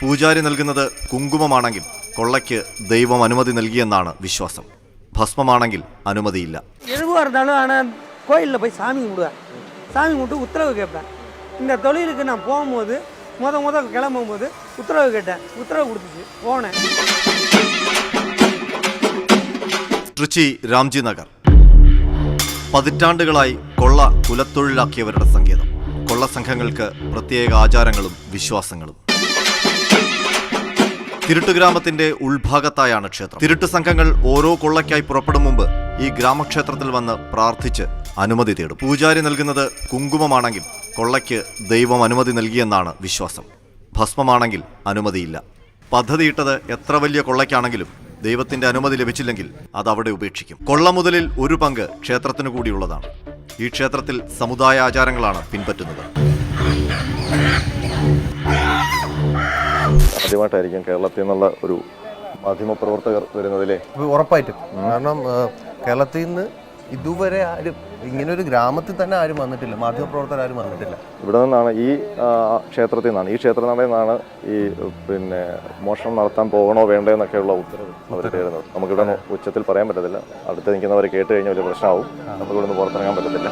പൂജാരി നൽകുന്നത് കുങ്കുമമാണെങ്കിൽ കൊള്ളയ്ക്ക് ദൈവം അനുമതി നൽകിയെന്നാണ് വിശ്വാസം. ഭസ്മമാണെങ്കിൽ അനുമതിയില്ല. எதுவாக இருந்தாலும் ஆனால் கோயிலில் போய் சாமி கும்பிடுவேன். சாமி கும்பிட்டு உத்தரவு கேட்பேன். இந்த தொழிலுக்கு நான் போகும்போது கிளம்பும்போது உத்தரவு கேட்டேன். உத்தரவு கொடுத்துச்சு, போனேன். ട്രിച്ചി രാംജി നഗർ പതിറ്റാണ്ടുകളായി കൊള്ള കുലത്തൊഴിലാക്കിയവരുടെ സങ്കേതം. കൊള്ള സംഘങ്ങൾക്ക് പ്രത്യേക ആചാരങ്ങളും വിശ്വാസങ്ങളും. തിരുട്ട് ഗ്രാമത്തിന്റെ ഉൾഭാഗത്തായാണ് ക്ഷേത്രം. തിരുട്ട് സംഘങ്ങൾ ഓരോ കൊള്ളയ്ക്കായി പുറപ്പെടും മുമ്പ് ഈ ഗ്രാമക്ഷേത്രത്തിൽ വന്ന് പ്രാർത്ഥിച്ച് അനുമതി തേടും. പൂജാരി നൽകുന്നത് കുങ്കുമമാണെങ്കിൽ കൊള്ളയ്ക്ക് ദൈവം അനുമതി നൽകിയെന്നാണ് വിശ്വാസം. ഭസ്മമാണെങ്കിൽ അനുമതിയില്ല. പദ്ധതിയിട്ടത് എത്ര വലിയ കൊള്ളയ്ക്കാണെങ്കിലും ദൈവത്തിന്റെ അനുമതി ലഭിച്ചില്ലെങ്കിൽ അത് അവിടെ ഉപേക്ഷിക്കും. കൊള്ള മുതലിൽ ഒരു പങ്ക് ക്ഷേത്രത്തിനു കൂടിയുള്ളതാണ്. ഈ ക്ഷേത്രത്തിൽ സമുദായ ആചാരങ്ങളാണ് പിൻപറ്റുന്നത്. ആദ്യമായിട്ടായിരിക്കും കേരളത്തിൽ നിന്നുള്ള ഒരു മാധ്യമപ്രവർത്തകർ വരുന്നതിലെ ഉറപ്പായിട്ടും. കാരണം കേരളത്തിൽ നിന്ന് ഇതുവരെ ആരും ഇങ്ങനൊരു ഗ്രാമത്തിൽ തന്നെ ആരും വന്നിട്ടില്ല, മാധ്യമപ്രവർത്തകർ ആരും വന്നിട്ടില്ല. ഇവിടെ നിന്നാണ് ഈ ക്ഷേത്രത്തിൽ നിന്നാണ്, ഈ ക്ഷേത്രനടയിൽ നിന്നാണ് ഈ മോഷണം നടത്താൻ പോകണോ വേണ്ടോ എന്നൊക്കെയുള്ള ഉത്തരവ് അവർ തരുന്നത്. നമുക്കിവിടെ ഉച്ചത്തിൽ പറയാൻ പറ്റത്തില്ല. അടുത്ത് നിൽക്കുന്നവർ കേട്ട് കഴിഞ്ഞാൽ വലിയ പ്രശ്നമാവും. നമുക്കിവിടെ നിന്ന് പുറത്തിറങ്ങാൻ പറ്റത്തില്ല.